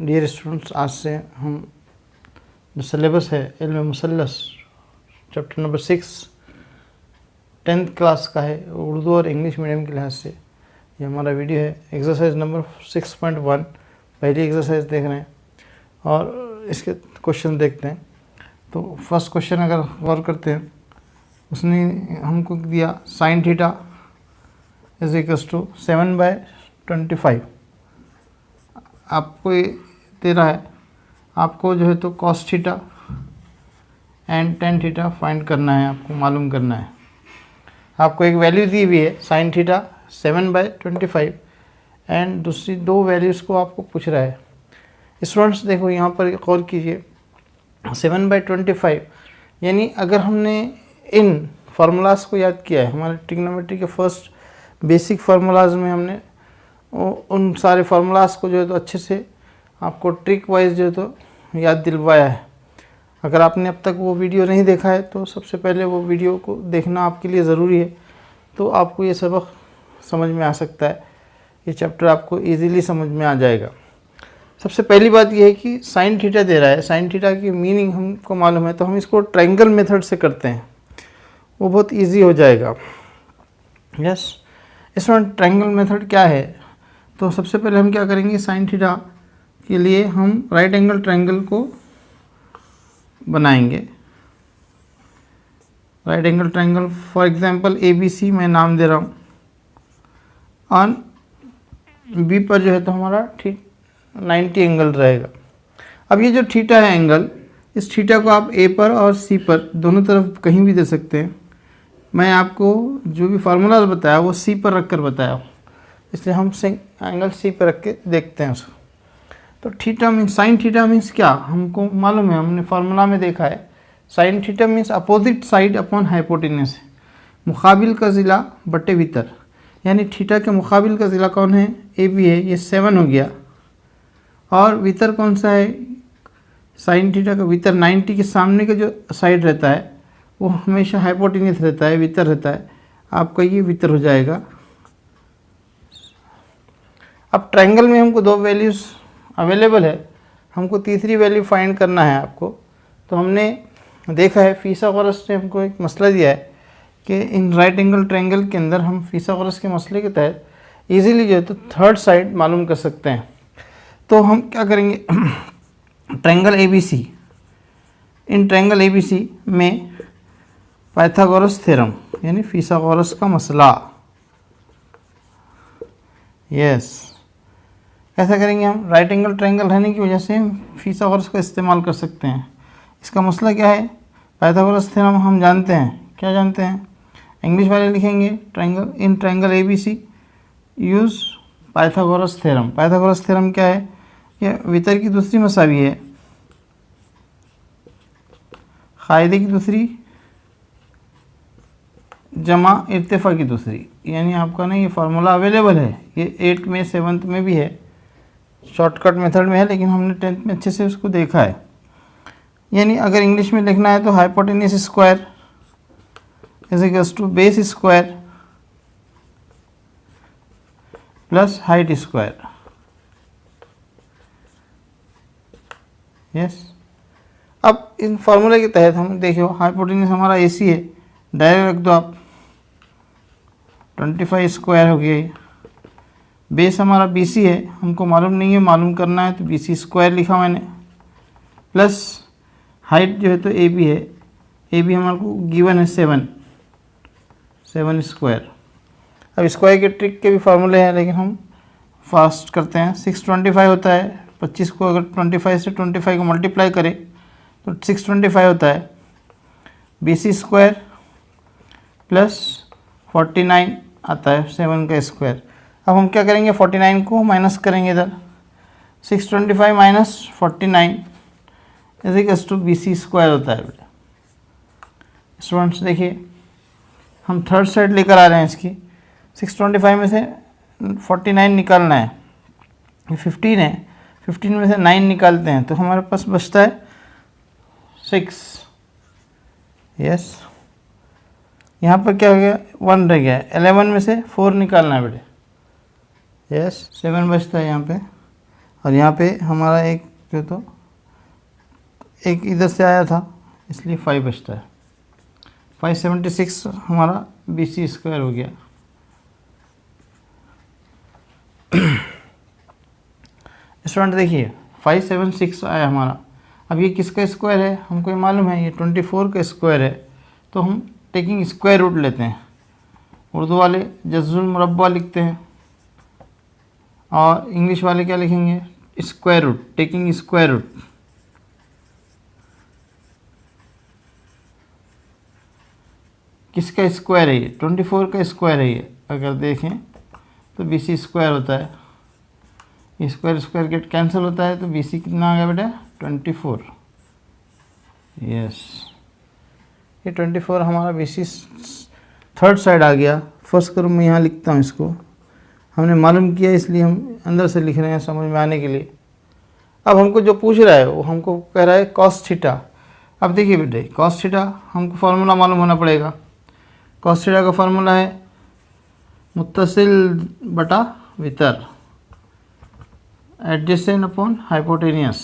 Dear students, आज से हम जो सिलेबस है इल्म मुसल्लस चैप्टर नंबर 6 10th क्लास का है, उर्दू और इंग्लिश मीडियम के लिहाज से ये हमारा वीडियो है। एक्सरसाइज नंबर 6.1 पहली एक्सरसाइज देख रहे हैं और इसके क्वेश्चन देखते हैं। तो फर्स्ट क्वेश्चन अगर गौर करते हैं, उसने हमको दिया sine theta is equals to 7/25। आपको ये दे रहा है, आपको जो है तो cos theta and tan theta find करना है, आपको मालूम करना है। आपको एक वैल्यू दी हुई है साइन थीटा 7/25 एंड दूसरी दो वैल्यूज़ को आपको पूछ रहा है। स्टूडेंट्स देखो यहाँ पर गौर कीजिए, 7/25 यानी अगर हमने इन फार्मूलाज को याद किया है, हमारे ट्रिग्नोमेट्री के फर्स्ट बेसिक फार्मूलाज में हमने उन सारे फार्मूलाज को जो है तो अच्छे से आपको ट्रिक वाइज जो है तो याद दिलवाया है। अगर आपने अब तक वो वीडियो नहीं देखा है तो सबसे पहले वो वीडियो को देखना आपके लिए ज़रूरी है, तो आपको ये सबक समझ में आ सकता है, ये चैप्टर आपको इजीली समझ में आ जाएगा। सबसे पहली बात यह है कि साइन थीटा दे रहा है, साइन थीटा की मीनिंग हमको मालूम है, तो हम इसको ट्रायंगल मेथड से करते हैं, वो बहुत ईजी हो जाएगा। यस, इसमें ट्रायंगल मेथड क्या है, तो सबसे पहले हम क्या करेंगे, साइन थीटा के लिए हम राइट एंगल ट्रायंगल को बनाएंगे। Right angle triangle for example ABC मैं नाम दे रहा हूँ, ऑन बी पर जो है तो हमारा 90 एंगल रहेगा। अब ये जो थीटा है एंगल, इस थीटा को आप A पर और C पर दोनों तरफ कहीं भी दे सकते हैं। मैं आपको जो भी फार्मूला बताया वो C पर रख कर बताया, इसलिए हम एंगल C पर रख के देखते हैं उसको। तो theta means, sine theta means क्या, हमको मालूम है, हमने फार्मूला में देखा है। Sine theta means opposite side upon hypotenuse, मुकाबिल का ज़िला बटे भीतर, यानी थीटा के मुकाबिल का ज़िला कौन है, AB है, ये 7 हो गया। और भीतर कौन सा है, साइन थीटा का भीतर 90 के सामने का जो साइड रहता है वो हमेशा हाइपोटेनस रहता है, भीतर रहता है, आपका ये भीतर हो जाएगा। अब ट्रायंगल में हमको दो वैल्यूज़ अवेलेबल है, हमको तीसरी वैल्यू फाइंड करना है आपको। तो हमने देखा है, फिसागोरस ने हमको एक मसला दिया है कि इन राइट एंगल ट्रायंगल के अंदर हम फिसागोरस के मसले के तहत इजीली जो है तो थर्ड साइड मालूम कर सकते हैं। तो हम क्या करेंगे, triangle ABC, in triangle ABC में पाइथागोरस थ्योरम यानी फिसागोरस का मसला, यस, कैसा करेंगे हम, राइट एंगल ट्रायंगल रहने की वजह से फिसागोरस का इस्तेमाल कर सकते हैं। इसका मसला क्या है, पाइथागोरस थ्योरम हम जानते हैं, क्या जानते हैं, इंग्लिश वाले लिखेंगे triangle, in triangle ABC use Pythagoras theorem. Pythagoras theorem क्या है, यह वितर की दूसरी मसावी है, कायदे की दूसरी जमा इर्तिफा की दूसरी, यानी आपका ना ये फार्मूला अवेलेबल है, ये 8th में 7th में भी है, शॉर्टकट मेथड में है, लेकिन हमने 10th में अच्छे से उसको देखा है। यानी अगर इंग्लिश में लिखना है तो hypotenuse square is equals to base square plus height square. Yes, अब इन फार्मूले के तहत हम देखो, हाइपोटेनस हमारा AC है, डायरेक्ट रख दो आप, 25 स्क्वायर हो गया। बेस हमारा BC है, हमको मालूम नहीं है, मालूम करना है तो BC स्क्वायर लिखा मैंने, प्लस हाइट जो है तो AB है, AB हमारे को गिवन है 7 स्क्वायर। अब स्क्वायर के ट्रिक के भी फार्मूले हैं, लेकिन हम फास्ट करते हैं। 625 होता है, 25 को अगर 25 से 25 को मल्टीप्लाई करें तो 625 होता है, BC स्क्वायर प्लस 49 आता है 7 का स्क्वायर। अब हम क्या करेंगे, 49 को माइनस करेंगे इधर, 625 minus 49 is equals to BC square होता है। स्टूडेंट्स देखिए, हम थर्ड साइड लेकर आ रहे हैं इसकी, 625 में से 49 निकालना है, ये 15 है, 15 में से 9 निकालते हैं तो हमारे पास बचता है 6। यस, यहाँ पर क्या हो गया, 1 रह गया, 11 में से 4 निकालना है बेटे। यस, 7 बचता है यहाँ पे, और यहाँ पे हमारा एक जो तो एक इधर से आया था इसलिए 5 बचता है। 576 हमारा BC स्क्वायर हो गया। स्टूडेंट देखिए 576 आया हमारा। अब ये किसका स्क्वायर है हमको ये मालूम है, ये 24 का स्क्वायर है। तो हम टेकिंग स्क्वायर रूट लेते हैं, उर्दू वाले जज़ुल मुरब्बा लिखते हैं और इंग्लिश वाले क्या लिखेंगे, square root, taking square root. किसका स्क्वायर है ये, 24 का स्क्वायर है ये। अगर देखें तो BC स्क्वायर होता है, स्क्वायर स्क्वायर गेट कैंसिल होता है, तो BC कितना आ गया बेटा 24। यस, ये 24 हमारा BC थर्ड साइड आ गया। फर्स्ट करूँ मैं यहाँ लिखता हूँ इसको, हमने मालूम किया इसलिए हम अंदर से लिख रहे हैं समझ में आने के लिए। अब हमको जो पूछ रहा है वो हमको कह रहा है कॉस थीटा। अब देखिए बेटे कॉस थीटा हमको फार्मूला मालूम होना पड़ेगा। कॉस थीटा का फार्मूला है मुत्तसिल बटा वितर, एडजेसेंट अपॉन हाइपोटेनियस।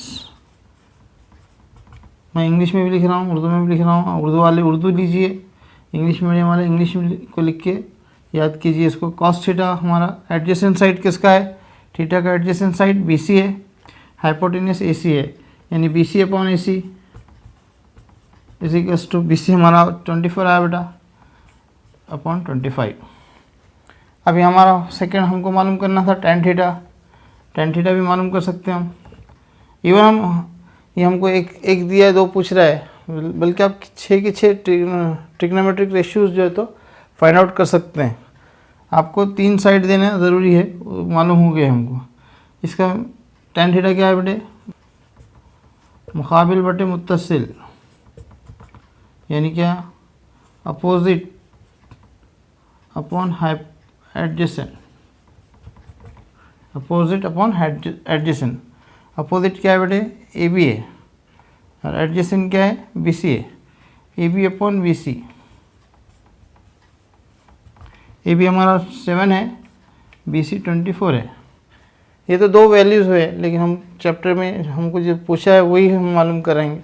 मैं इंग्लिश में भी लिख रहा हूँ, उर्दू में भी लिख रहा हूँ। उर्दू वाले उर्दू लीजिए, इंग्लिश मीडियम वाले इंग्लिश को लिख के याद कीजिए इसको। कॉस थीटा हमारा एडजेसेंट साइड किसका है, थीटा का एडजेसेंट साइड BC है, हाइपोटेनियस AC है, यानी BC upon AC is equals to BC हमारा 24 आया बेटा अपॉन 25। अभी हमारा सेकेंड हमको मालूम करना था टेन थीटा। टेन थीटा भी मालूम कर सकते हैं हम। इवन हम ये हमको एक दिया है, 2 पूछ रहा है, बल्कि आप 6 के 6 ट्रिग्नोमेट्रिक रेशियोज जो है तो फाइंड आउट कर सकते हैं। आपको 3 साइड देना ज़रूरी है, मालूम हो गया हमको। इसका टेन थीटा क्या है बेटे, मुकाबिल बटे मुत्तसिल, यानी क्या opposite upon adjacent, opposite upon adjacent. Opposite क्या है बेटे AB है और एडजेसेंट क्या है BC है, AB अपॉन BC। AB हमारा 7 है, BC 24 है। ये तो 2 वैल्यूज़ हुए, लेकिन हम चैप्टर में हमको जो पूछा है वही हम मालूम करेंगे,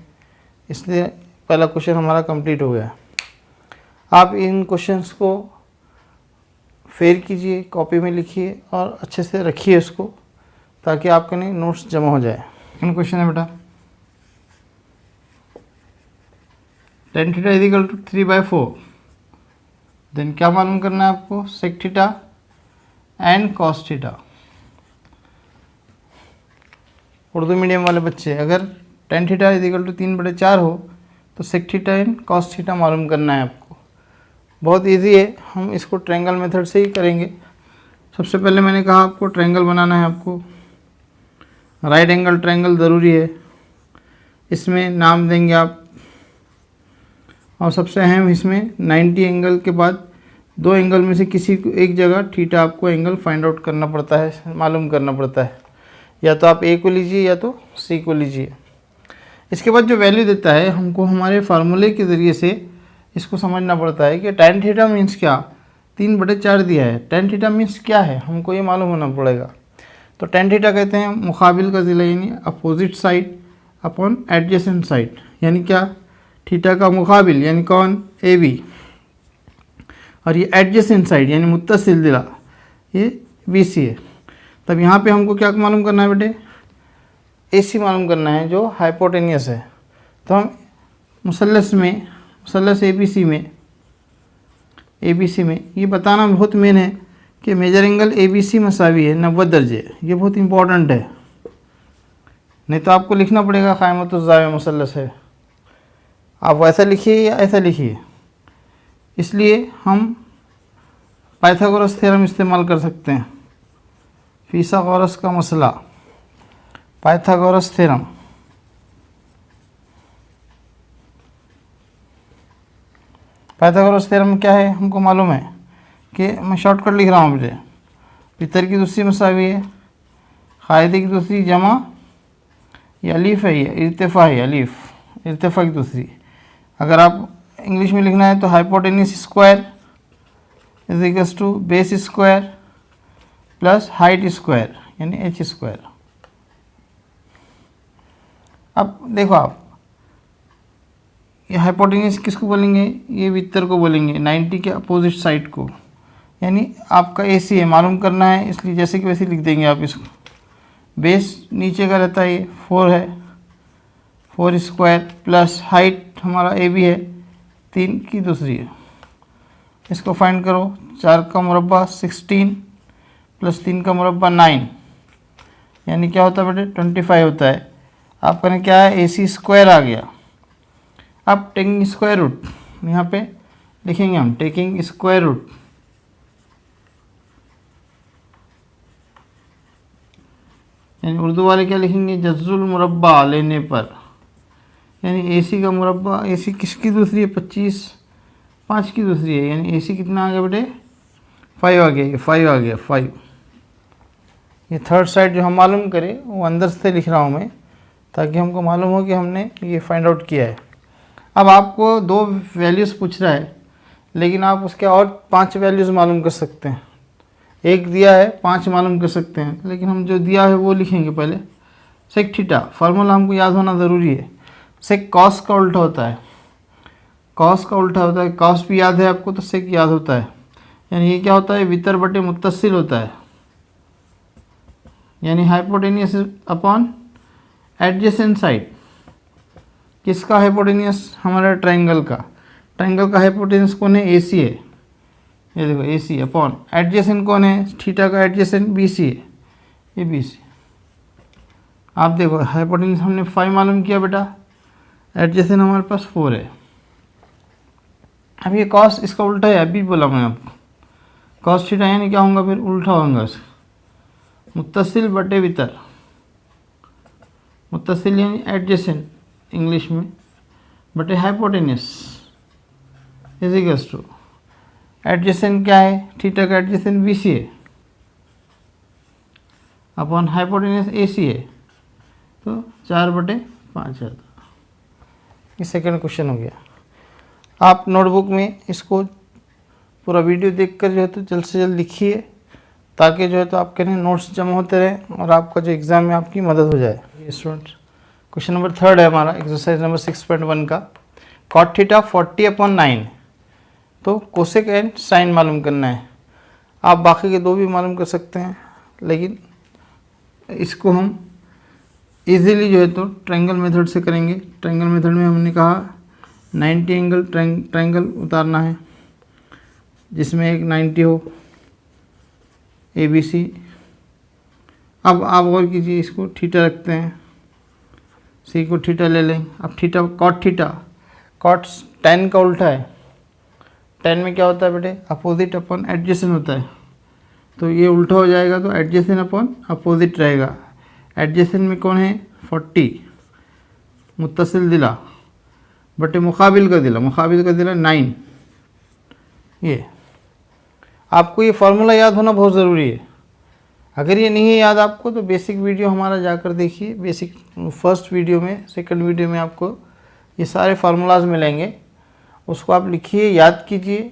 इसलिए पहला क्वेश्चन हमारा कंप्लीट हो गया। आप इन क्वेश्चंस को फेर कीजिए, कॉपी में लिखिए और अच्छे से रखिए इसको, ताकि आपके नहीं नोट्स जमा हो जाए। सेकंड क्वेश्चन है बेटा, tan theta is equal to 3/4, then क्या मालूम करना है आपको, sec theta and cos theta. Urdu medium वाले बच्चे अगर tan theta is equal to 3/4 हो तो sec theta and cos theta मालूम करना है आपको। बहुत इजी है, हम इसको ट्रायंगल मेथड से ही करेंगे। सबसे पहले मैंने कहा आपको ट्रायंगल बनाना है, आपको राइट एंगल ट्रायंगल ज़रूरी है, इसमें नाम देंगे आप। और सबसे अहम इसमें 90 एंगल के बाद 2 एंगल में से किसी एक जगह थीटा आपको एंगल फाइंड आउट करना पड़ता है, मालूम करना पड़ता है। या तो आप A को लीजिए या तो C को लीजिए। इसके बाद जो वैल्यू देता है हमको हमारे फार्मूले के ज़रिए से इसको समझना पड़ता है कि टेन थीटा मीन्स क्या, 3/4 दिया है, टेन थीटा मीन्स क्या है, हमको ये मालूम होना पड़ेगा। तो टेन थीटा कहते हैं मुकाबिल का ज़िला, यानी opposite side upon adjacent side, यानी क्या थीटा का मुकाबिल यानी कौन AB, और ये एडजेसेंट साइड यानी मुत्तसिल ज़िला ये BC है। तब यहाँ पे हमको क्या मालूम करना है बेटे, AC मालूम करना है जो हाइपोटेनियस है। तो हम मुसल्लस ABC में ये बताना बहुत मेन है कि मेजर एंगल ABC मसावी है 90 दर्जे। ये बहुत इंपॉर्टेंट है, नहीं तो आपको लिखना पड़ेगा क़ाइमतुज़्ज़ाविया मुसल्लस है। आप वैसा लिखिए या ऐसा लिखिए, इसलिए हम पाइथागोरस थ्योरम इस्तेमाल कर सकते हैं। फिसागोरस का मसला, पाइथागोरस थ्योरम। पाइथागोरस थ्योरम क्या है हमको मालूम है कि मैं शॉर्टकट लिख रहा हूँ बेटे। वितर की दूसरी मसावी है, कायदे की दूसरी जमा, ये अलीफ है, ये इर्तिफा है, अलीफ इर्तिफा की दूसरी। अगर आप इंग्लिश में लिखना है तो hypotenuse square is equals to base square plus height square यानी H स्क्वायर। अब देखो आप, ये हाइपोटेन्यूज किसको बोलेंगे, ये वितर को बोलेंगे, 90 के अपोजिट साइड को, यानी आपका AC है, मालूम करना है, इसलिए जैसे कि वैसे लिख देंगे आप इसको। बेस नीचे का रहता है, ये 4 है, 4 स्क्वायर प्लस हाइट हमारा AB है 3 की दूसरी है, इसको फाइंड करो। 4 का मुरब्बा 16 प्लस 3 का मुरब्बा 9, यानी क्या होता है बेटे 25 होता है। आपका ने क्या है, AC स्क्वायर आ गया। अब टेकिंग स्क्वायर रूट, यहाँ पे लिखेंगे हम टेकिंग स्क्वायर रूट, यानी उर्दू वाले क्या लिखेंगे, जज्जुल मुरब्बा लेने पर, यानी AC का मुरब्बा, AC किसकी दूसरी है 25, 5 की दूसरी है, यानी AC कितना आ गया बेटे 5 आ गया, ये 5 आ गया 5। ये थर्ड साइड जो हम मालूम करें वो अंदर से लिख रहा हूँ मैं, ताकि हमको मालूम हो कि हमने ये फाइंड आउट किया है। अब आपको 2 वैल्यूज़ पूछ रहा है, लेकिन आप उसके और 5 वैल्यूज़ मालूम कर सकते हैं। एक दिया है 5 मालूम कर सकते हैं, लेकिन हम जो दिया है वो लिखेंगे पहले। सेक थीटा फार्मूला हमको याद होना ज़रूरी है। सेक कॉस का उल्टा होता है, कॉस का उल्टा होता है, कॉस भी याद है आपको तो सेक याद होता है, यानी ये क्या होता है, वितर बटे मुत्तसिल होता है, यानी हाइपोटेनियस अपॉन एडजेसेंट साइड। किसका हाइपोटेनियस, हमारा ट्रायंगल का, ट्रायंगल का हाइपोटेनियस कौन है, AC है, ये देखो AC अपॉन एडजेसेंट कौन है, थीटा का एडजेसेंट BC है, ये BC। आप देखो हाइपोटेनियस हमने 5 मालूम किया बेटा, एडजेसेंट हमारे पास 4 है। अब ये कॉस इसका उल्टा है, अभी बोला मैं आपको, कॉस थीटा यानी क्या होगा, फिर उल्टा होगा इसका, मुत्तसिल बटे वितर, मुत्तसिल यानी एडजेसेंट इंग्लिश में, बटे hypotenuse is equals to, adjacent क्या है, थीटा का एडजेसेंट BC है अपॉन हाइपोटेनियस AC है, तो 4/5 आता। ये सेकंड क्वेश्चन हो गया। आप नोटबुक में इसको पूरा वीडियो देखकर जो है तो जल्द से जल्द लिखिए, ताकि जो है तो आपके नोट्स जमा होते रहें और आपका जो एग्ज़ाम में आपकी मदद हो जाए। स्टूडेंट क्वेश्चन नंबर 3 है हमारा, एक्सरसाइज नंबर 6.1 का। कॉट थीटा 40/9, तो कोसेक एंड साइन मालूम करना है। आप बाकी के 2 भी मालूम कर सकते हैं, लेकिन इसको हम इजीली जो है तो ट्रायंगल मेथड से करेंगे। ट्रायंगल मेथड में हमने कहा 90 एंगल ट्रायंगल उतारना है, जिसमें एक 90 हो, ABC। अब आप और कीजिए, इसको थीटा रखते हैं, C को थीटा ले लें। अब theta cot theta, cot tan का उल्टा है, tan में क्या होता है बेटे, अपोजिट अपॉन एडजेसेंट होता है, तो ये उल्टा हो जाएगा, तो एडजेसेंट अपॉन अपोजिट रहेगा। एडजेसेंट में कौन है 40, मुत्तसिल दिला बटे मुकाबिल का दिला, मुकाबिल का दिला 9। ये आपको ये फार्मूला याद होना बहुत ज़रूरी है। अगर ये नहीं है याद आपको, तो बेसिक वीडियो हमारा जाकर देखिए, बेसिक फर्स्ट वीडियो में, सेकंड वीडियो में आपको ये सारे फार्मूलाज मिलेंगे, उसको आप लिखिए, याद कीजिए,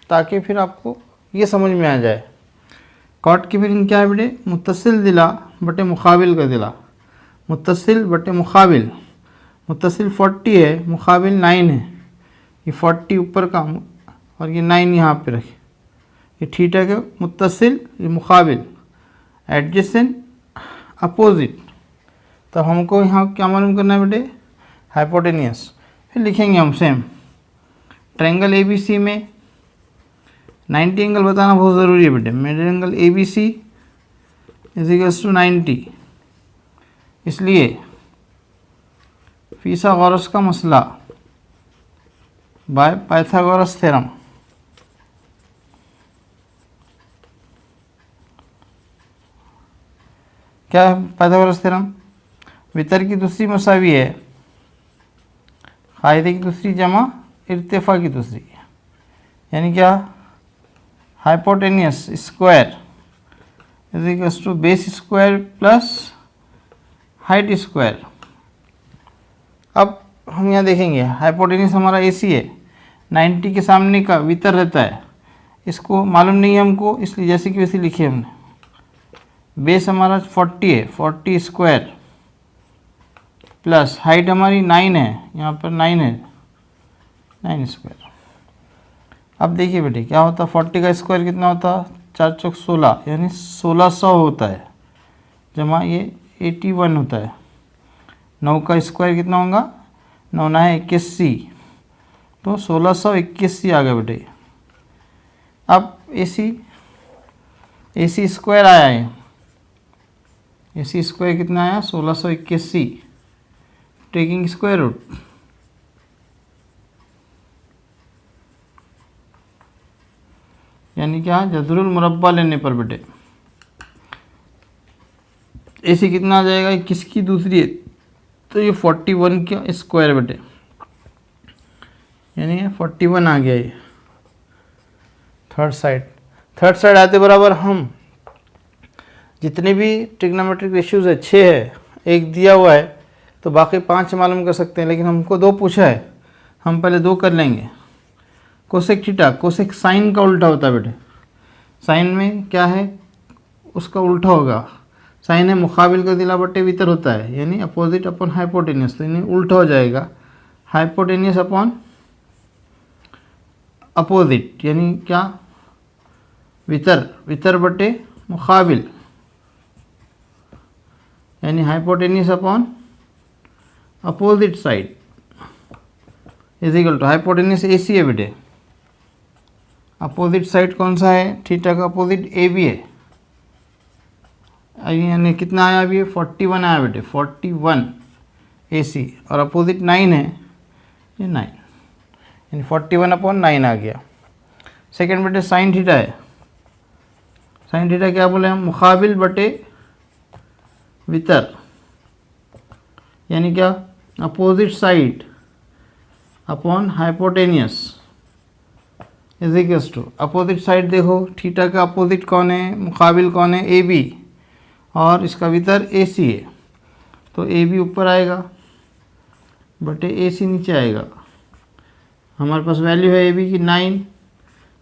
ताकि फिर आपको ये समझ में आ जाए। कॉट की मीनिंग क्या है बेटे, मुत्तसिल दिला बटे मुकाबिल का दिला, मुत्तसिल बटे मुकाबिल, मुत्तसिल 40 है, मुकाबिल 9 है, ये 40 ऊपर का और ये 9 यहाँ पे रखे, ये थीटा के मुत्तसिल, ये मुकाबिल, एडजेसेंट अपोजिट। तो हमको यहाँ क्या मालूम करना है बेटे, हाइपोटेनियस। फिर लिखेंगे हम सेम, ट्रायंगल ABC में 90 एंगल बताना बहुत ज़रूरी है बेटे। Middle angle ABC is equals to 90, इसलिए फिसागोरस का मसला बाय पाइथागोरस थ्योरम। क्या है पाइथागोरस थ्योरम, वितर की दूसरी मसावी है कायदे की दूसरी जमा इर्तिफा की दूसरी, यानी क्या, hypotenuse square is equals to base square plus height square. अब हम यहाँ देखेंगे हाइपोटेनियस हमारा AC है, 90 के सामने का वितर रहता है, इसको मालूम नहीं है हमको, इसलिए जैसे कि वैसे लिखे हमने। बेस हमारा 40 है, 40 स्क्वायर प्लस हाइट हमारी 9 है, यहाँ पर 9 है, 9 स्क्वायर। अब देखिए बेटे क्या होता है, 40 का स्क्वायर कितना होता है, 4 चौक 16, यानी 1600 होता है, जमा ये 81 होता है। 9 का स्क्वायर कितना होगा, 9 9 है 81, तो 1681 आ गया बेटे। अब AC स्क्वायर आया है, AC स्क्वायर कितना आया, 1681, टेकिंग स्क्वायर रूट, यानी क्या, जज़रुल मुरब्बा लेने पर बेटे AC कितना आ जाएगा, किसकी दूसरी है, तो ये 41 का स्क्वायर बेटे, यानी ये 41 आ गया। ये थर्ड साइड आते बराबर हम जितने भी ट्रिग्नोमेट्रिक रेशियोज है 6 है, एक दिया हुआ है तो बाकी 5 मालूम कर सकते हैं, लेकिन हमको 2 पूछा है, हम पहले 2 कर लेंगे। कोसेक थीटा, कोसेक साइन का उल्टा होता है बेटे, साइन में क्या है उसका उल्टा होगा, साइन है मुकाबिल का दिला बटे वितर होता है, यानी अपोजिट अपॉन हाइपोटेनियस, तो यानी उल्टा हो जाएगा, हाइपोटेनियस अपॉन अपोजिट, यानी क्या, वितर बटे मुकाबिल, यानी hypotenuse upon opposite side is equal to, hypotenuse AC है बेटे, अपोजिट साइड कौन सा है, थीटा का अपोजिट AB है, यानी कितना आया अभी, 41 आया बेटे, 41 AC, और अपोजिट 9 है, ये 9, यानी 41 अपॉन 9 आ गया। सेकेंड बेटे साइन थीटा है, साइन थीटा क्या बोले हम, मुकाबिल बटे वितर, यानी क्या, opposite side upon hypotenuse is equals to, opposite side देखो थीटा का अपोजिट कौन है, मुकाबिल कौन है, AB, और इसका वितर AC है, तो AB ऊपर आएगा बटे AC नीचे आएगा। हमारे पास वैल्यू है AB की 9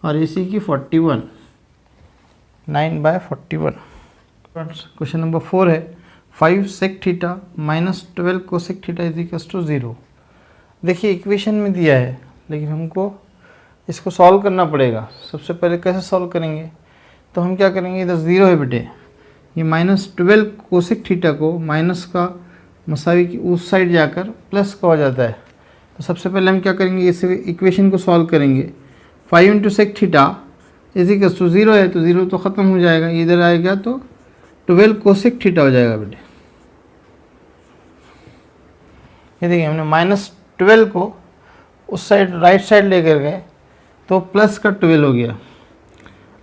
और AC की 41, 9/41। क्वेश्चन नंबर 4 है 5 sec theta minus 12 cosec theta is equals to 0। देखिए इक्वेशन में दिया है, लेकिन हमको इसको सॉल्व करना पड़ेगा। सबसे पहले कैसे सॉल्व करेंगे, तो हम क्या करेंगे, इधर 0 है बेटे, ये -12 कोसेक थीटा को माइनस का मसावी की उस साइड जाकर प्लस का हो जाता है। तो सबसे पहले हम क्या करेंगे, इस इक्वेशन को सॉल्व करेंगे। 5 into sec theta is equals to 0 है, तो 0 तो ख़त्म हो जाएगा, इधर आएगा तो 12 कोसेक थीटा हो जाएगा बेटे। ये देखिए हमने -12 को उस साइड राइट साइड लेकर गए तो प्लस का 12 हो गया।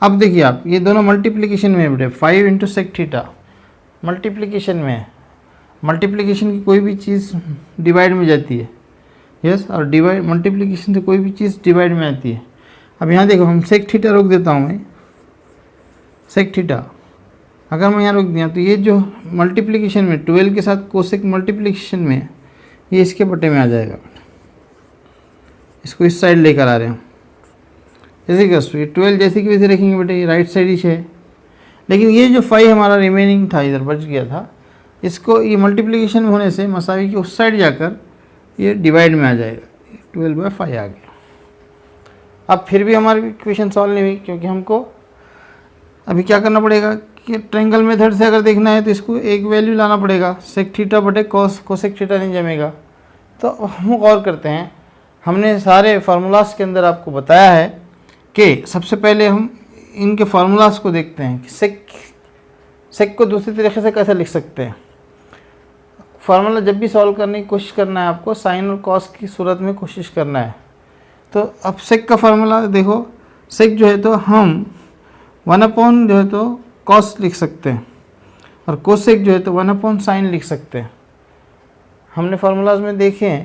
अब देखिए आप, ये दोनों मल्टीप्लिकेशन में है बेटे, 5 इंटू सेक थीटा मल्टीप्लिकेशन में है। मल्टीप्लिकेशन की कोई भी चीज़ डिवाइड में जाती है, यस, और डिवाइड मल्टीप्लिकेशन से कोई भी चीज़ डिवाइड में आती है। अब यहाँ देखो, हम सेक थीटा रोक देता हूँ मैं, सेक थीटा अगर मैं यहाँ रोक दिया तो ये जो मल्टीप्लिकेशन में 12 के साथ कोसेक मल्टीप्लिकेशन में ये इसके बटे में आ जाएगा। इसको इस साइड लेकर आ रहे हैं, जैसे कि ये 12 जैसे कि वैसे रखेंगे बेटे, ये राइट साइड ही है। लेकिन ये जो 5 हमारा रिमेनिंग था, इधर बच गया था, इसको ये मल्टीप्लिकेशन होने से मसावी की उस साइड जाकर ये डिवाइड में आ जाएगा, 12/5 आ गया। अब फिर भी हमारी इक्वेशन सॉल्व नहीं हुई, क्योंकि हमको अभी क्या करना पड़ेगा कि ट्रायंगल मेथड से अगर देखना है तो इसको एक वैल्यू लाना पड़ेगा, सेक थीटा बटे कोसेक थीटा नहीं जमेगा। तो हम गौर करते हैं, हमने सारे फार्मूलाज के अंदर आपको बताया है कि सबसे पहले हम इनके फार्मूलाज को देखते हैं कि सेक को दूसरी तरीके से कैसे लिख सकते हैं। फार्मूला जब भी सॉल्व करने की कोशिश करना है आपको, साइन और कॉस की सूरत में कोशिश करना है। तो अब सेक का फार्मूला देखो, सेक जो है तो हम 1/, जो है तो कॉस लिख सकते हैं, और कोसेक जो है तो 1/, साइन लिख सकते हैं। हमने फार्मूलाज में देखे हैं,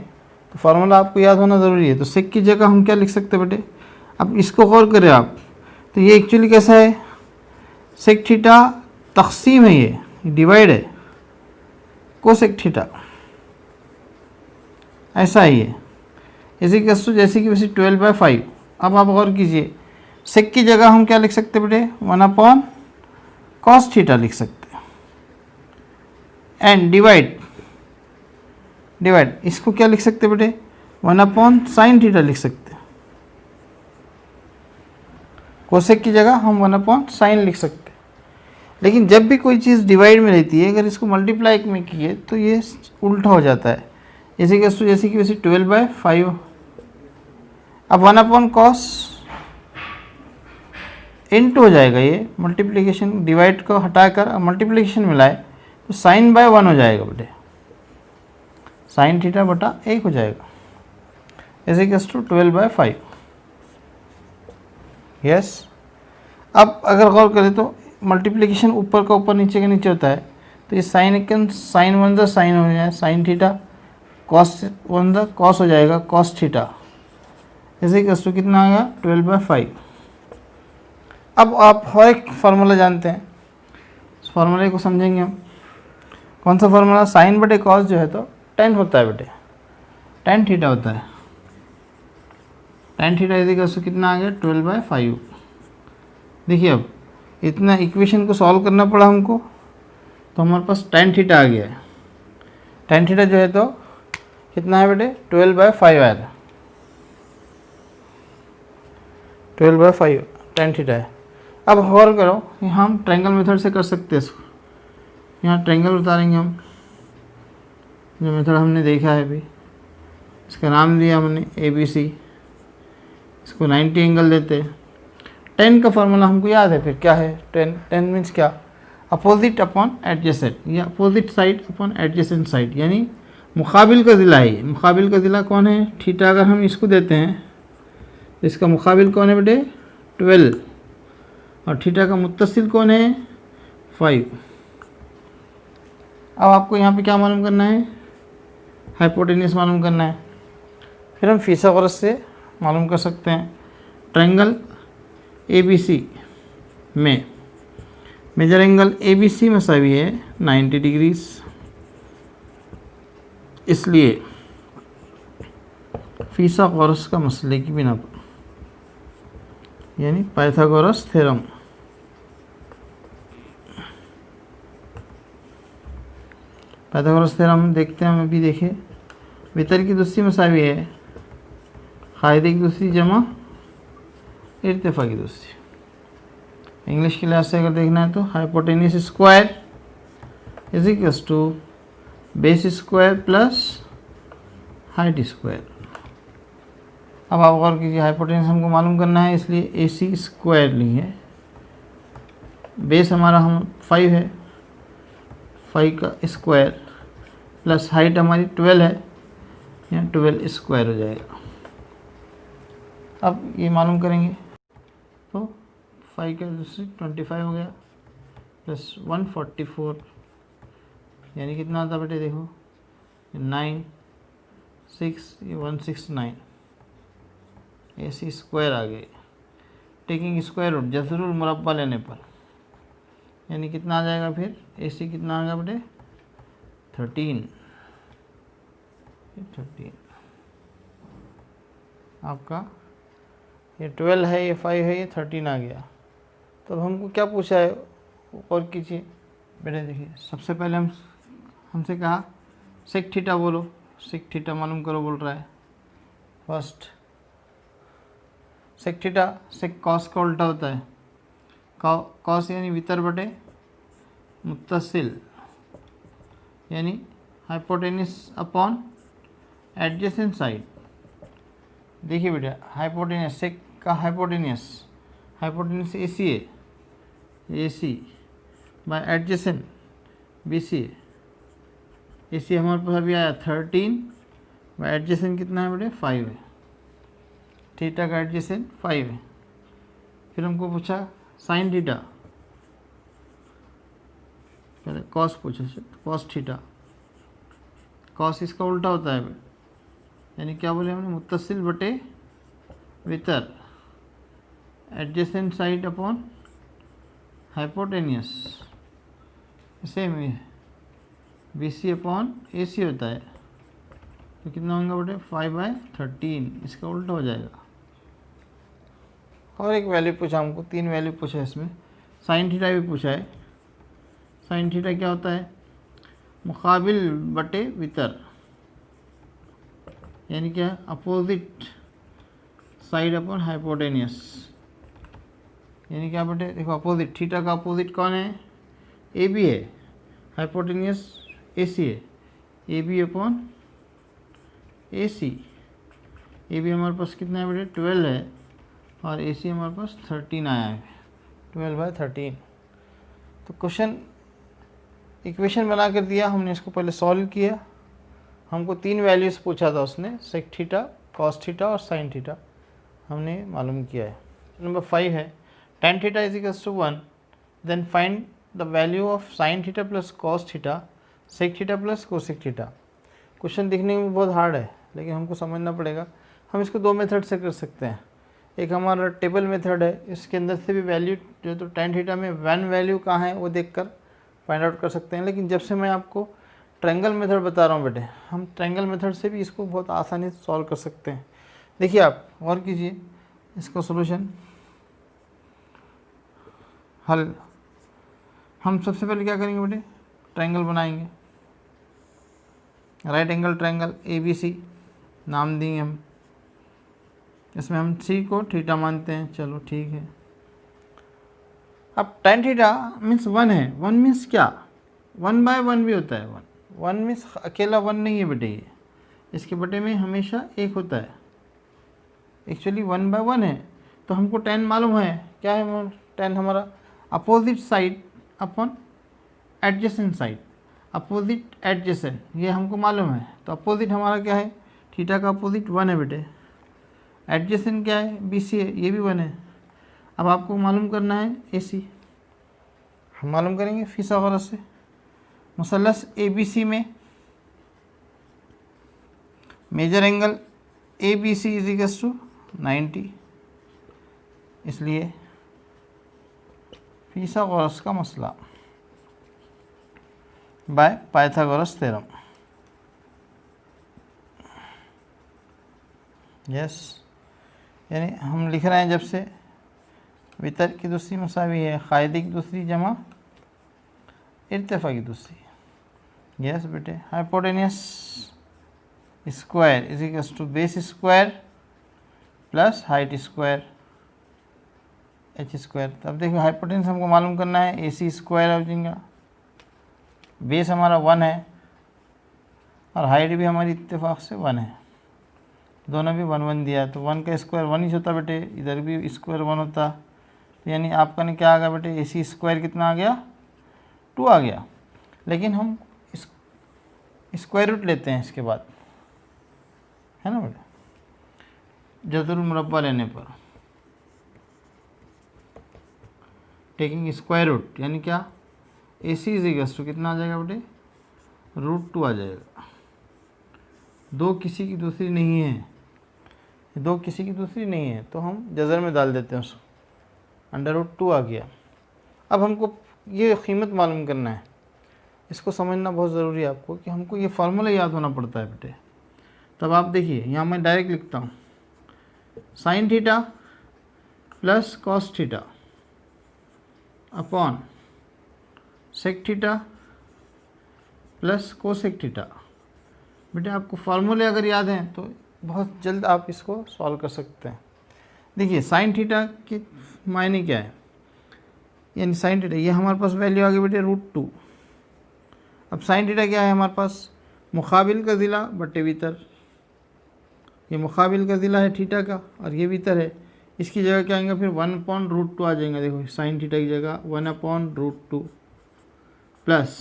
तो फार्मूला आपको याद होना ज़रूरी है। तो सेक की जगह हम क्या लिख सकते हैं बेटे, अब इसको गौर करें आप, तो ये एक्चुअली कैसा है, सेक थीटा तकसीम है, ये डिवाइड है, कोसेक थीटा ऐसा ही है, इसी के जैसे कि वैसे 12/5। अब आप गौर कीजिए, सेक की जगह हम क्या लिख सकते हैं बेटे, 1/, कॉस थीटा लिख सकते हैं, एंड डिवाइड डिवाइड, इसको क्या लिख सकते बेटे 1/sin θ लिख सकते हैं। कोसेक की जगह हम 1/sin लिख सकते हैं। लेकिन जब भी कोई चीज़ डिवाइड में रहती है, अगर इसको मल्टीप्लाई में किए तो ये उल्टा हो जाता है। इसी के जैसे कि वैसे 12/5। अब 1/cos इनटू हो जाएगा, ये मल्टीप्लिकेशन डिवाइड को हटाकर मल्टीप्लिकेशन मिलाए तो sin/1 हो जाएगा बेटे, sin θ बटा 1 हो जाएगा। इसी के 12/5। यस। अब अगर गौर करें तो मल्टीप्लिकेशन ऊपर का ऊपर नीचे का नीचे होता है, तो ये sin 1 ज़ा साइन हो जाए sin θ, cos 1 ज़ा cos हो जाएगा cos θ। इसी के कितना आ गया 12/5। अब आप और एक फार्मूला जानते हैं, उस फार्मूले को समझेंगे हम। कौन सा फार्मूला? साइन बटे कॉस जो है तो tan होता है बेटे, tan θ होता है। tan θ इसी का कितना आ गया 12/5। देखिए अब इतना इक्वेशन को सॉल्व करना पड़ा हमको, तो हमारे पास tan θ आ गया है। tan θ जो है तो कितना है बेटे 12/5 आया था, 12/5 tan θ है। अब गौर करो कि हम ट्रायंगल मेथड से कर सकते हैं इसको। यहाँ ट्रायंगल उतारेंगे हम, जो मेथड हमने देखा है अभी, इसका नाम दिया हमने ABC। इसको 90 एंगल देते हैं। tan का फॉर्मूला हमको याद है, फिर क्या है tan मीन्स क्या? अपोजिट अपॉन एडजेसेंट, या opposite side upon adjacent side, यानी मुकाबिल का ज़िला है। मुकाबिल का ज़िला कौन है? थीटा। अगर हम इसको देते हैं तो इसका मुकाबिल कौन है बेटे 12, और थीटा का मुत्तसिल कौन है 5। अब आपको यहाँ पे क्या मालूम करना है? हाइपोटेन्यूस मालूम करना है। फिर हम फिसागोरस से मालूम कर सकते हैं। ट्रायंगल ABC में मेजर एंगल ABC मसावी है 90 डिग्रीज, इसलिए फिसागोरस का मसले की बिना पर, यानी पाइथागोरस थ्योरम, पाइथागोरस थ्योरम देखते हैं हम अभी। देखिए वितर की दूसरी मसावी है कायदे की दूसरी जमा इर्तिफा की दूसरी। इंग्लिश की लिहाज से अगर देखना है तो hypotenuse square is equals to base square plus height square. अब आप गौर कीजिए, हाइपोटेन्यूस हमको मालूम करना है, इसलिए AC स्क्वायर लिए। बेस हमारा हम 5 है, 5 का स्क्वायर प्लस हाइट हमारी 12 है, यहाँ 12 स्क्वायर हो जाएगा। अब ये मालूम करेंगे तो 5 का दूसरी 25 हो गया प्लस 144, यानी कितना आता बेटे? देखो 9 6 ये 169 AC स्क्वायर आ गए। टेकिंग स्क्वायर रूट जसरुल मुरब्बा लेने पर, यानी कितना आ जाएगा फिर? AC कितना आ गया बेटे 13 आपका। ये 12 है, ये 5 है, ये 13 आ गया। तो अब हमको क्या पूछा है? और कीजिए बेटे। देखिए सबसे पहले हमसे कहा सेक थीटा बोलो, सेक थीटा मालूम करो बोल रहा है। First sec theta sec cos का उल्टा होता है। कॉस यानी वितर बटे मुत्तसिल, यानी हाइपोटेन्यूस अपॉन एडजेसेंट साइड। देखिए बेटा हाइपोटेन्यूस सेक का हाइपोटेन्यूस AC है, AC बाय एडजेसेंट BC है। AC हमारे पास अभी आया 13 बाय एडजेसेंट कितना है बेटे 5 है। थीटा का एडजेसेंट 5 है। फिर हमको पूछा साइन थीटा, पहले कॉस पूछा, कॉस थीटा। कॉस इसका उल्टा होता है, यानी क्या बोले हमने? मुत्तसिल बटे वितर adjacent side upon hypotenuse. Same ही BC अपॉन AC होता है, तो कितना होगा बेटे 5/13, इसका उल्टा हो जाएगा। और एक वैल्यू पूछा हमको, 3 वैल्यू पूछा है इसमें। साइन थीटा भी पूछा है। साइन थीटा क्या होता है? मुकाबिल बटे वितर, यानी क्या है, अपोजिट साइड अपॉन हाइपोटेनियस, यानी क्या बेटे, देखो अपोजिट, थीटा का अपोजिट कौन है, ए बी है, हाइपोटेनियस ए सी है, A B upon A C. A B हमारे पास कितना है बेटे, 12 है, और ए सी हमारे पास 13 आया है, 12/13। तो क्वेश्चन इक्वेशन बना कर दिया हमने, इसको पहले सॉल्व किया, हमको 3 वैल्यूज़ पूछा था उसने, सेक थीटा, कॉस थीटा और साइन थीटा, हमने मालूम किया है। नंबर 5 है, tan theta is equals to 1, then find the value of sine theta plus cos theta, sec theta plus cosec theta. Question दिखने में बहुत हार्ड है, लेकिन हमको समझना पड़ेगा। हम इसको 2 मेथड से कर सकते हैं। एक हमारा टेबल मेथड है, इसके अंदर से भी वैल्यू जो तो tan थीटा में 1 वैल्यू कहाँ है वो देखकर फाइंड आउट कर सकते हैं। लेकिन जब से मैं आपको ट्रायंगल मेथड बता रहा हूँ बेटे, हम ट्रायंगल मेथड से भी इसको बहुत आसानी से सॉल्व कर सकते हैं। देखिए आप और कीजिए इसका सॉल्यूशन, हल। हम सबसे पहले क्या करेंगे बेटे, ट्रायंगल बनाएंगे, राइट एंगल ट्रायंगल ABC नाम देंगे हम, इसमें हम C को थीटा मानते हैं, चलो ठीक है। अब tan थीटा मीन्स 1 है, 1 मीन्स क्या, 1/1 भी होता है, 1 मीन्स अकेला 1 नहीं है बेटे, ये इसके बटे में हमेशा 1 होता है, एक्चुअली 1/1 है। तो हमको tan मालूम है, क्या है tan हमारा, opposite side upon adjacent side, opposite adjacent, ये हमको मालूम है। तो अपोजिट हमारा क्या है, थीटा का अपोजिट 1 है बेटे, एडजेसेंट क्या है, BC है, ये भी 1 है। अब आपको मालूम करना है AC, हम मालूम करेंगे फिसागोरस से। मुसल्लस ABC में major angle ABC is equals to 90, इसलिए फिसागोरस का मसला बाय पाइथागोरस थ्योरम। यस, यानी हम लिख रहे हैं जब से वितर की दूसरी मसावी है कायदे की दूसरी जमा इर्तिफा की दूसरी। यस बेटे, hypotenuse square is equals to base square plus height square h square. तब देखो हाइपोटेनियस हमको मालूम करना है, AC स्क्वायर हो जाएगा, बेस हमारा 1 है और हाइट भी हमारी इत्तेफाक से 1 है, दोनों भी 1 1 दिया है। तो 1 का स्क्वायर 1 ही होता बेटे, इधर भी स्क्वायर 1 होता, तो यानी आपका ने क्या आ गया बेटे, AC स्क्वायर कितना आ गया, 2 आ गया। लेकिन हम इस स्क्वायर रूट लेते हैं इसके बाद, है ना बेटा, जदरुल मुरब्बा लेने पर टेकिंग स्क्वायर रूट, यानी क्या, AC इज इक्वल्स टू कितना आ जाएगा बेटे, √2 आ जाएगा। 2 किसी की दूसरी नहीं है, 2 किसी की दूसरी नहीं है, तो हम जज़र में डाल देते हैं उसको, √2 आ गया। अब हमको ये कीमत मालूम करना है, इसको समझना बहुत ज़रूरी है आपको कि हमको ये फार्मूला याद होना पड़ता है बेटे। तब आप देखिए यहाँ मैं डायरेक्ट लिखता हूँ, sine theta plus cos theta upon sec theta plus cosec theta. बेटे आपको फार्मूले अगर याद हैं तो बहुत जल्द आप इसको सॉल्व कर सकते हैं। देखिए साइन थीटा के मायने क्या है, यानी साइन थीटा, ये हमारे पास वैल्यू आ गई बेटे √2। अब साइन थीटा क्या है हमारे पास, मुकाबिल का ज़िला बटे वितर, ये मुकाबिल का ज़िला है थीटा का और ये वितर है, इसकी जगह क्या आएगा फिर 1/√2 आ जाएगा। देखो साइन थीटा की जगह 1/√2 प्लस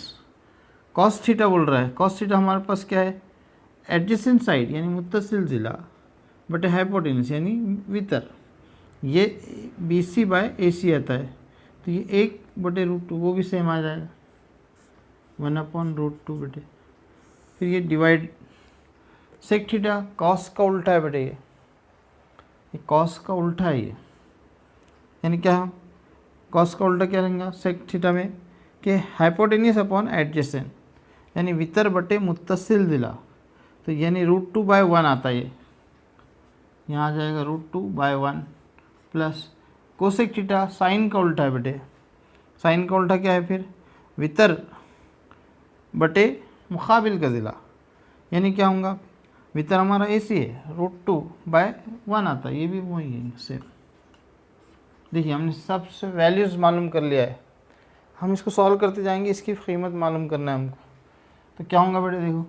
कॉस थीटा बोल रहा है, कॉस थीटा हमारे पास क्या है, एडजेसेंट साइड यानी मुत्तसिल ज़िला बटे हाइपोटेनस यानी वितर, ये BC/AC आता है, तो ये 1/√2 वो भी सेम आ जाएगा 1/√2 बेटे। फिर ये डिवाइड सेक थीटा, कॉस का उल्टा है बेटे, ये कॉस का उल्टा है ये, यानी क्या, कॉस का उल्टा क्या रहेगा सेक थीटा में कि हाइपोटेनियस अपॉन एडजेसेंट यानी वितर बटे मुत्तसिल ज़िला, तो यानी √2/1 आता है, ये यहाँ आ जाएगा √2/1 प्लस कोसेक थीटा, साइन का उल्टा है बेटे, साइन का उल्टा क्या है फिर वितर बटे मुकाबिल का ज़िला, यानी क्या होगा भीतर हमारा AC है, √2/1 आता है, ये भी वही है सेम। देखिए हमने सबसे वैल्यूज़ मालूम कर लिया है, हम इसको सॉल्व करते जाएंगे, इसकी कीमत मालूम करना है हमको। तो क्या होगा बेटे, देखो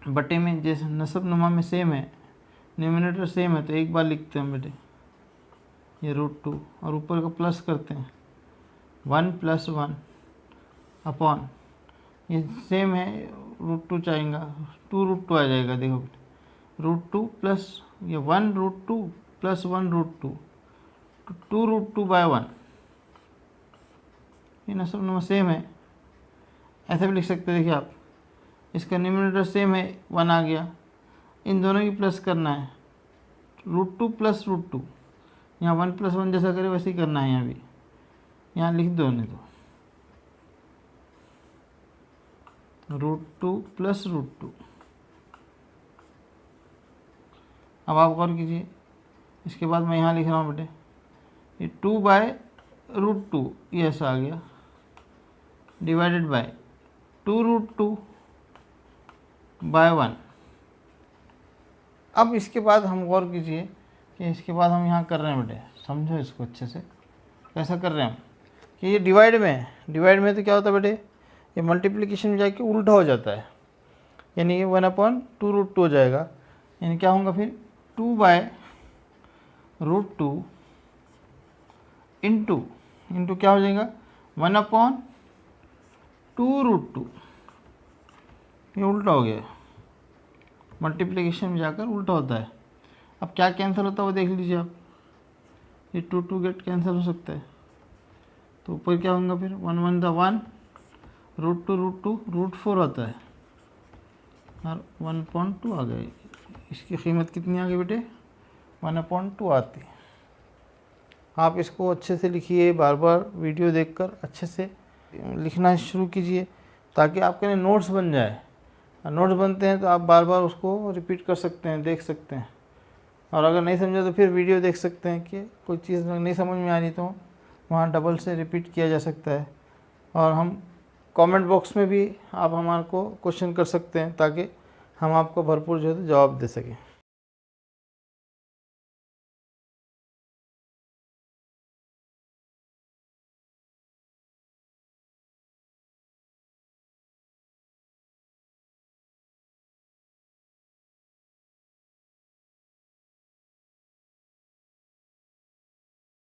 बटे में जैसे नसब नुमा में सेम है, न्यूमिनेटर सेम है, तो एक बार लिखते हैं बेटे ये √2 और ऊपर का प्लस करते हैं 1 + 1 अपॉन, ये सेम है √2 चाहेगा 2√2 आ जाएगा। देखो √2 प्लस ये 1√2 + 1√2 तो 2√2/1, ये नसब नुमा सेम है, ऐसे भी लिख सकते हैं। देखिए आप, इसका न्यूमिनेटर सेम है 1 आ गया, इन दोनों की प्लस करना है √2 + √2, यहाँ 1 + 1 जैसा करे वैसे ही करना है, यहाँ भी यहाँ लिख दो, नहीं तो √2 + √2। अब आप गौर कीजिए, इसके बाद मैं यहाँ लिख रहा हूँ बेटे ये 2/√2 ये ऐसा आ गया, डिवाइडेड बाय 2√2/1। अब इसके बाद हम गौर कीजिए कि इसके बाद हम यहाँ कर रहे हैं बेटे, समझो इसको अच्छे से कैसा कर रहे हैं हम, कि ये डिवाइड में है, डिवाइड में तो क्या होता है बेटे, ये मल्टीप्लिकेशन में जाके उल्टा हो जाता है, यानी ये 1/2√2 हो जाएगा, यानी क्या होगा फिर 2/√2 इंटू क्या हो जाएगा 1/2√2, ये उल्टा हो गया, मल्टीप्लिकेशन में जाकर उल्टा होता है। अब क्या कैंसिल होता है वो देख लीजिए आप, ये 2 गेट कैंसिल हो सकता है, तो ऊपर क्या होगा फिर 1 1 = 1, √2 √4 होता है और 1/2 आ गए। इसकी कीमत कितनी आ गई बेटे, 1/2 आती। आप इसको अच्छे से लिखिए, बार बार वीडियो देखकर अच्छे से लिखना शुरू कीजिए ताकि आपके नोट्स बन जाए। नोट्स बनते हैं तो आप बार बार उसको रिपीट कर सकते हैं, देख सकते हैं, और अगर नहीं समझा तो फिर वीडियो देख सकते हैं कि कोई चीज़ नहीं समझ में आ रही तो वहाँ डबल से रिपीट किया जा सकता है। और हम कमेंट बॉक्स में भी आप हमारे को क्वेश्चन कर सकते हैं ताकि हम आपको भरपूर जो है जवाब दे सकें।